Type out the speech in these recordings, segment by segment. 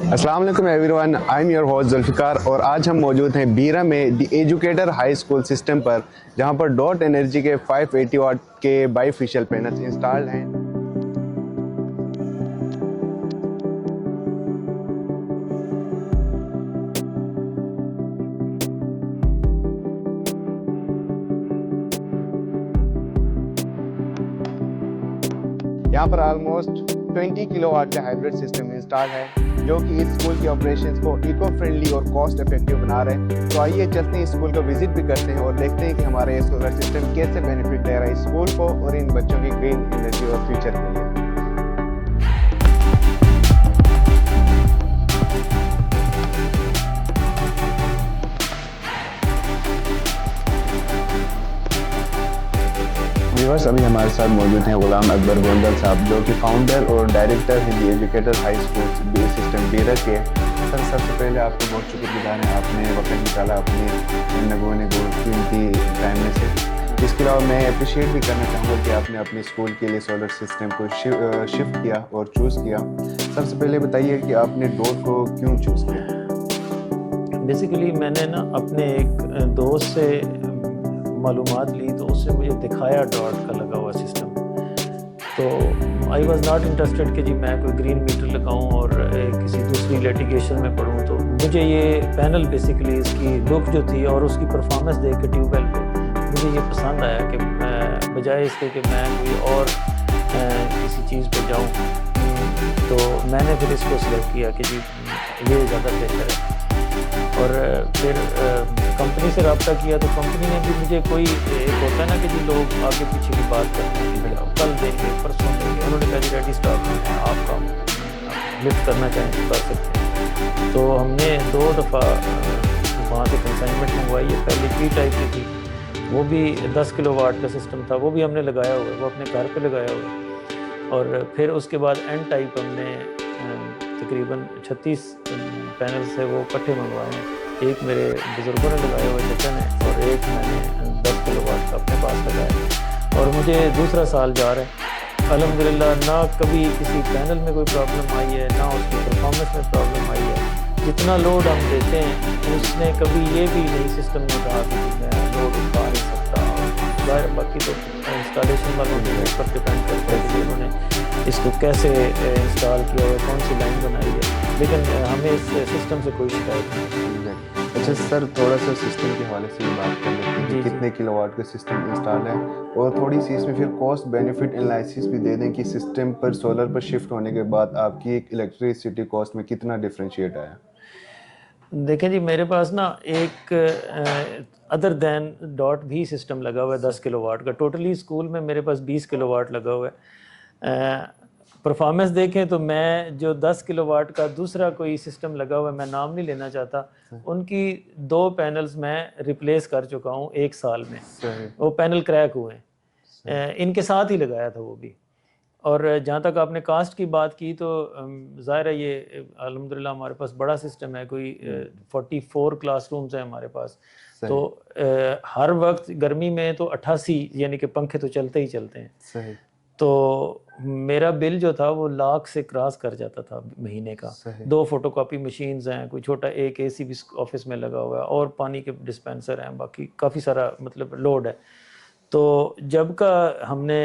अस्सलाम वालेकुम everyone, I am your host Zulfikar और आज हम मौजूद हैं बीरा में the educator high school system पर, जहां पर डॉट एनर्जी के 580 वाट के बाईफेशियल पैनल्स इंस्टॉल्ड हैं। यहाँ पर ऑलमोस्ट 20 किलोवाट का हाइब्रिड सिस्टम इंस्टॉल है, जो कि इस स्कूल के ऑपरेशंस को इको फ्रेंडली और कॉस्ट इफेक्टिव बना रहे हैं। तो आइए चलते हैं स्कूल का विजिट भी करते हैं और देखते हैं कि हमारा ये सोलर सिस्टम कैसे बेनिफिट दे रहा है स्कूल को और इन बच्चों की ग्रीन एनर्जी और फ्यूचर के लिए। व्यूअर्स, अभी हमारे साथ मौजूद हैं गुलाम अकबर गोंदल साहब, जो कि फाउंडर और डायरेक्टर हैं दी एजुकेटर हाई स्कूल सिस्टम बीरा के। सर, सबसे पहले आपको बहुत शुक्रगुजार हैं, आपने वक्त निकाला अपने नगोने कीमती टाइम में से। इसके अलावा मैं अप्रिशिएट भी करना चाहूँगा कि आपने अपने स्कूल के लिए सोलर सिस्टम को शिफ्ट किया और चूज़ किया। सबसे पहले बताइए कि आपने डॉट को क्यों चूज़ किया? बेसिकली मैंने ना अपने एक दोस्त से मालूमात ली, तो उससे मुझे दिखाया डॉट का लगा हुआ सिस्टम। तो आई वॉज नॉट इंटरेस्टेड कि जी मैं कोई ग्रीन मीटर लगाऊं और किसी दूसरी लिटिगेशन में पढ़ूं। तो मुझे ये पैनल बेसिकली इसकी लुक जो थी और उसकी परफॉर्मेंस देख के ट्यूबवेल पे मुझे ये पसंद आया कि बजाय इसके कि मैं कोई और किसी चीज़ पे जाऊं, तो मैंने फिर इसको सिलेक्ट किया कि जी ये ज़्यादा बेहतर है। और फिर कंपनी से रब्ता किया, तो कंपनी ने भी मुझे कोई एक होता है ना कि जी लोग आगे पीछे की बात करते हैं कि कल देंगे परसों देंगे, उन्होंने कहा जी रेडी स्टॉक में है, आप काम लिफ्ट करना चाहें तो कर सकते हैं। तो हमने 2 दफ़ा वहाँ से कंसाइनमेंट मंगवाई है। पहले पी टाइप की थी, वो भी 10 किलोवाट का सिस्टम था, वो भी हमने लगाया हुआ है, वो अपने घर पर लगाया हुआ है। और फिर उसके बाद एन टाइप हमने तकरीबन 36 पैनल से वो इकट्ठे मंगवाए हैं। एक मेरे बुज़ुर्गों ने लगाया हुआ जचन है और एक मैंने 10 किलोवाट का अपने पास लगाया, और मुझे दूसरा साल जा रहा है अल्हम्दुलिल्लाह। ना कभी किसी पैनल में कोई प्रॉब्लम आई है, ना उसकी परफॉर्मेंस में प्रॉब्लम आई है। जितना लोड हम देते हैं उसने कभी ये भी नहीं सिस्टम ने कहा कि मैं लोड उठा नहीं सकता। बाहर बाकी तो इंस्टॉलेशन वालों के ऊपर डिपेंड करता है कि उन्होंने इसको कैसे इंस्टॉल किया है, कौन सी लाइन बनाई है, लेकिन हमें इस सिस्टम से कोई शिकायत नहीं। अच्छा सर, थोड़ा सा सिस्टम के हवाले से बात कर लेते हैं कि कितने किलोवाट का सिस्टम इंस्टॉल है, और थोड़ी सी इसमें फिर कॉस्ट बेनिफिट एनालिसिस भी दे दें कि सिस्टम पर सोलर पर शिफ्ट होने के बाद आपकी एक इलेक्ट्रिसिटी कॉस्ट में कितना डिफरेंशिएट आया। देखें जी, मेरे पास ना एक अदर दैन डॉट भी सिस्टम लगा हुआ है 10 किलोवाट का। टोटली स्कूल में मेरे पास 20 किलोवाट लगा हुआ है। परफॉर्मेंस देखें तो मैं जो 10 किलोवाट का दूसरा कोई सिस्टम लगा हुआ है, मैं नाम नहीं लेना चाहता, उनकी 2 पैनल्स मैं रिप्लेस कर चुका हूँ 1 साल में। वो पैनल क्रैक हुए हैं, इनके साथ ही लगाया था वो भी। और जहाँ तक आपने कास्ट की बात की, तो ज़ाहिर है ये अल्हम्दुलिल्लाह हमारे पास बड़ा सिस्टम है, कोई 44 क्लासरूम्स हैं हमारे पास। तो हर वक्त गर्मी में तो 88 यानी कि पंखे तो चलते ही चलते हैं। तो मेरा बिल जो था वो लाख से क्रॉस कर जाता था महीने का। 2 फोटोकॉपी मशीन्स हैं, कोई छोटा एक एसी भी ऑफिस में लगा हुआ है, और पानी के डिस्पेंसर हैं, बाकी काफ़ी सारा मतलब लोड है। तो जब का हमने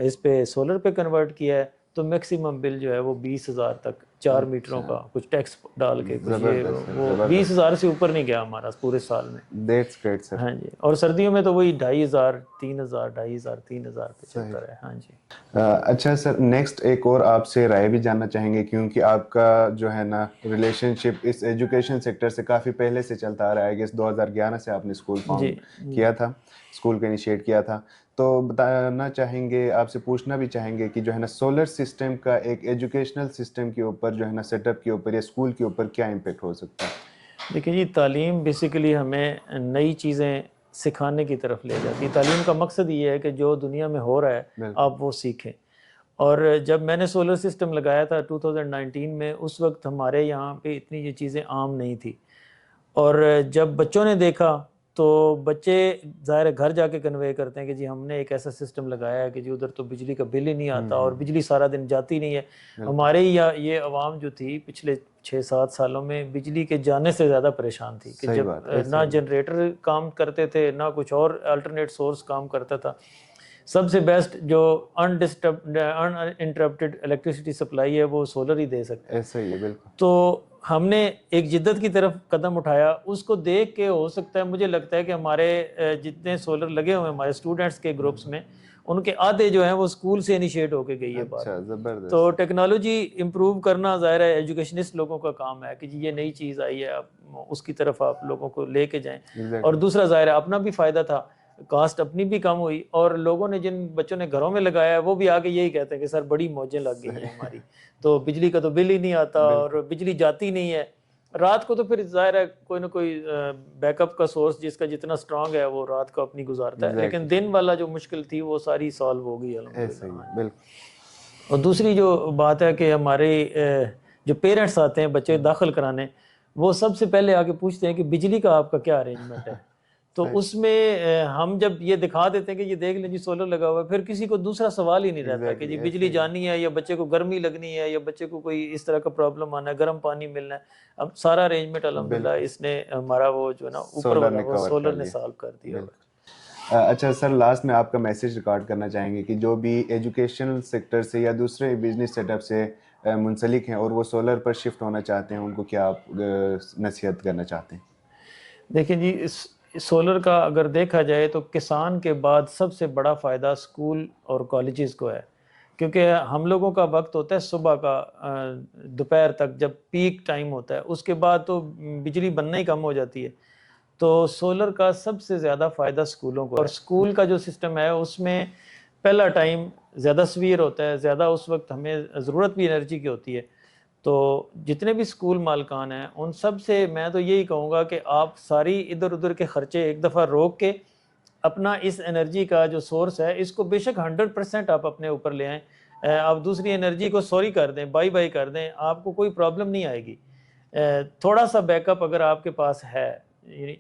इस पे सोलर पे कन्वर्ट किया है, तो मैक्सिमम बिल जो है वो 20,000 तक 4 मीटरों का कुछ टैक्स डाल के कुछ ये वो 20,000 से ऊपर नहीं गया हमारा पूरे साल में। That's great, sir. हाँ जी, और सर्दियों में तो वही 2,500, 3,000, 2,500, 3,000 पे चलता है। हाँ जी। अच्छा सर, नेक्स्ट एक और आपसे राय भी जानना चाहेंगे, क्योंकि आपका जो है ना रिलेशनशिप इस एजुकेशन सेक्टर से काफ़ी पहले से चलता आ रहा है। 2011 से आपने स्कूल फाउंड किया था, स्कूल को इनिशिएट किया था। तो बताना चाहेंगे, आपसे पूछना भी चाहेंगे कि जो है ना सोलर सिस्टम का एक एजुकेशनल सिस्टम के ऊपर जो है ना सेटअप के ऊपर या स्कूल के ऊपर क्या इम्पेक्ट हो सकता है? देखिए जी, तालीम बेसिकली हमें नई चीज़ें सिखाने की तरफ ले जाती है। तालीम का मकसद ये है कि जो दुनिया में हो रहा है आप वो सीखें। और जब मैंने सोलर सिस्टम लगाया था 2019 में, उस वक्त हमारे यहाँ पे इतनी ये चीज़ें आम नहीं थी। और जब बच्चों ने देखा तो बच्चे ज़ाहिर है घर जाके कन्वे करते हैं कि जी हमने एक ऐसा सिस्टम लगाया है कि जी उधर तो बिजली का बिल ही नहीं आता और बिजली सारा दिन जाती नहीं है। हमारे या ये अवाम जो थी पिछले 6-7 सालों में बिजली के जाने से ज़्यादा परेशान थी कि जब ना जनरेटर काम करते थे ना कुछ और अल्टरनेट सोर्स काम करता था। सबसे बेस्ट जो अनइंटरप्टेड इलेक्ट्रिसिटी सप्लाई है वो सोलर ही दे सकते हैं। ऐसा ही है बिल्कुल। तो हमने एक जिद्दत की तरफ कदम उठाया, उसको देख के हो सकता है मुझे लगता है कि हमारे जितने सोलर लगे हुए हैं हमारे स्टूडेंट्स के ग्रुप्स में उनके आधे जो हैं वो स्कूल से इनिशिएट होके गई है बात। जबरदस्त। तो टेक्नोलॉजी इम्प्रूव करना ज़ाहिर है एजुकेशनिस्ट लोगों का काम है कि जी ये नई चीज़ आई है, आप उसकी तरफ आप लोगों को लेके जाएं। और दूसरा ज़ाहिर है अपना भी फ़ायदा था, कास्ट अपनी भी कम हुई और लोगों ने जिन बच्चों ने घरों में लगाया है वो भी आके यही कहते हैं कि सर बड़ी मौजें लग गई हैं हमारी, तो बिजली का तो बिल ही नहीं आता और बिजली जाती नहीं है। रात को तो फिर जाहिर है कोई ना कोई बैकअप का सोर्स जिसका जितना स्ट्रांग है वो रात को अपनी गुजारता है, लेकिन दिन वाला जो मुश्किल थी वो सारी सॉल्व हो गई अल्हम्दुलिल्लाह। और दूसरी जो बात है कि हमारे जो पेरेंट्स आते हैं बच्चे दाखिल कराने, वो सबसे पहले आके पूछते हैं कि बिजली का आपका क्या अरेंजमेंट है। तो उसमें हम जब ये दिखा देते हैं कि ये देख लें जी सोलर लगा हुआ है, फिर किसी को दूसरा सवाल ही नहीं रहता कि जी बिजली जानी है या बच्चे को गर्मी लगनी है या बच्चे को कोई इस तरह का प्रॉब्लम आना है, गर्म पानी मिलना है। अब सारा अरेंजमेंट अल्हम्दुलिल्लाह इसने हमारा वो जो है ना ऊपर वाला वो सोलर ने सॉल्व कर दिया। अच्छा सर, लास्ट में आपका मैसेज रिकॉर्ड करना चाहेंगे कि जो भी एजुकेशनल सेक्टर से या दूसरे बिजनेस सेटअप से मुंसलिक हैं और वो सोलर पर शिफ्ट होना चाहते हैं, उनको क्या आप नसीहत करना चाहते हैं? देखिए जी, सोलर का अगर देखा जाए तो किसान के बाद सबसे बड़ा फ़ायदा स्कूल और कॉलेजेस को है, क्योंकि हम लोगों का वक्त होता है सुबह का दोपहर तक जब पीक टाइम होता है, उसके बाद तो बिजली बनना ही कम हो जाती है। तो सोलर का सबसे ज़्यादा फ़ायदा स्कूलों को, और स्कूल का जो सिस्टम है उसमें पहला टाइम ज़्यादा सवीर होता है, ज़्यादा उस वक्त हमें ज़रूरत भी एनर्जी की होती है। तो जितने भी स्कूल मालकान हैं उन सब से मैं तो यही कहूँगा कि आप सारी इधर उधर के ख़र्चे एक दफ़ा रोक के अपना इस एनर्जी का जो सोर्स है इसको बेशक 100% आप अपने ऊपर ले आएँ। आप दूसरी एनर्जी को सॉरी कर दें, बाई बाई कर दें, आपको कोई प्रॉब्लम नहीं आएगी। थोड़ा सा बैकअप अगर आपके पास है,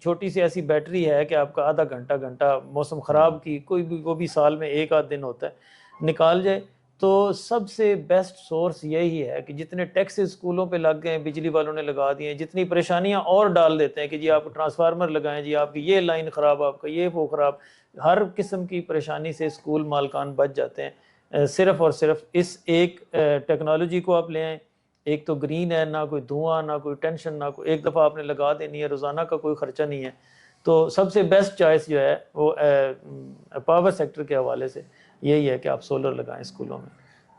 छोटी सी ऐसी बैटरी है कि आपका आधा घंटा मौसम ख़राब की कोई भी वो भी साल में एक आध दिन होता है, निकाल जाए तो सबसे बेस्ट सोर्स यही है कि जितने टैक्सेस स्कूलों पे लग गए बिजली वालों ने लगा दिए, जितनी परेशानियां और डाल देते हैं कि जी आप ट्रांसफार्मर लगाएं, जी आपकी ये लाइन ख़राब, आपका ये वो ख़राब, हर किस्म की परेशानी से स्कूल मालकान बच जाते हैं। सिर्फ़ और सिर्फ इस एक टेक्नोलॉजी को आप ले आएँ। एक तो ग्रीन है, ना कोई धुआं, ना कोई टेंशन, ना कोई, एक दफ़ा आपने लगा देनी है, रोज़ाना का कोई ख़र्चा नहीं है। तो सबसे बेस्ट चॉइस जो है वो पावर सेक्टर के हवाले से यही है कि आप सोलर लगाएं स्कूलों में।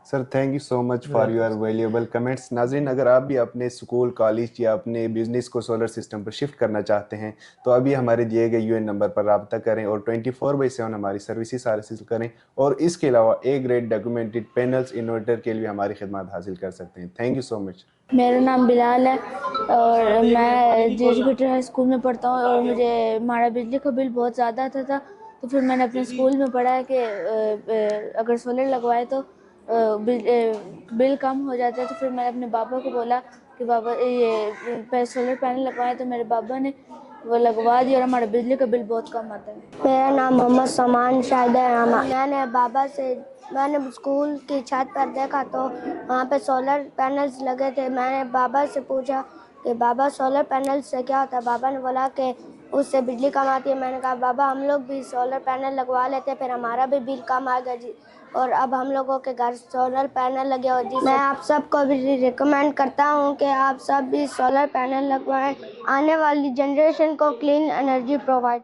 Sir thank you so much for your valuable comments. नाज़रीन, अगर आप भी अपने स्कूल, कॉलेज या अपने बिजनेस को सोलर सिस्टम पर शिफ्ट करना चाहते हैं तो अभी हमारे दिए गए यूएन नंबर पर रब्ता करें और 24/7 हमारी सर्विसेज हासिल करें, और इसके अलावा A grade documented panels inverter के लिए हमारी खिदमत हासिल कर सकते हैं। Thank you so much. मेरा नाम बिलाल है और मैं एजुकेटर हाई स्कूल में पढ़ता हूँ और मुझे हमारा बिजली का बिल बहुत ज़्यादा आता था, तो फिर मैंने अपने स्कूल में पढ़ा है कि अगर सोलर लगवाए तो बिल कम हो जाता है। तो फिर मैंने अपने पापा को बोला कि पापा ये सोलर पैनल लगवाए, तो मेरे पापा ने वो लगवा दिया और हमारा बिजली का बिल बहुत कम आता है। मेरा नाम मोहम्मद समान शाहिदा है। मैंने स्कूल की छत पर देखा तो वहाँ पे सोलर पैनल्स लगे थे। मैंने बाबा से पूछा कि बाबा सोलर पैनल से क्या होता है। बाबा ने बोला कि उससे बिजली कम आती है। मैंने कहा बाबा हम लोग भी सोलर पैनल लगवा लेते, फिर हमारा भी बिल कम आ गया जी, और अब हम लोगों के घर सोलर पैनल लगे हो जी। मैं आप सबको भी रिकमेंड करता हूँ कि आप सब भी सोलर पैनल लगवाएं, आने वाली जनरेशन को क्लीन एनर्जी प्रोवाइड।